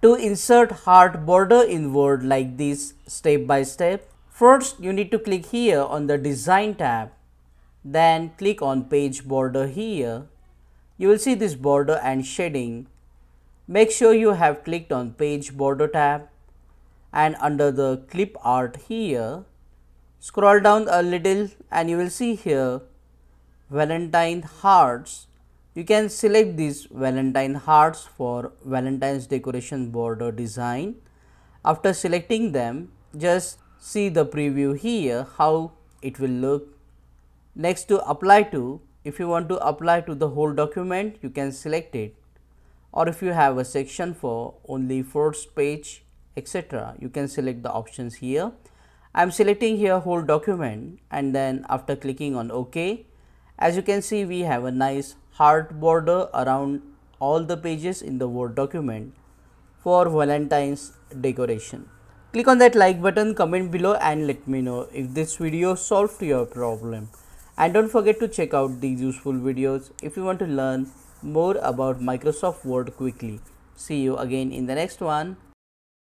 To insert heart border in Word like this step by step, first you need to click here on the design tab, then click on page border here. You will see this border and shading. Make sure you have clicked on page border tab, and under the clip art here, scroll down a little and you will see here Valentine hearts. You can select these Valentine hearts for Valentine's decoration border design. After selecting them, just see the preview here how it will look. Next, to apply to, if you want to apply to the whole document, you can select it, or if you have a section for only first page, etc., you can select the options here. I am selecting here whole document, and then after clicking on OK, as you can see, we have a nice heart border around all the pages in the Word document for Valentine's decoration. Click on that like button, comment below and let me know if this video solved your problem. And don't forget to check out these useful videos if you want to learn more about Microsoft Word quickly. See you again in the next one.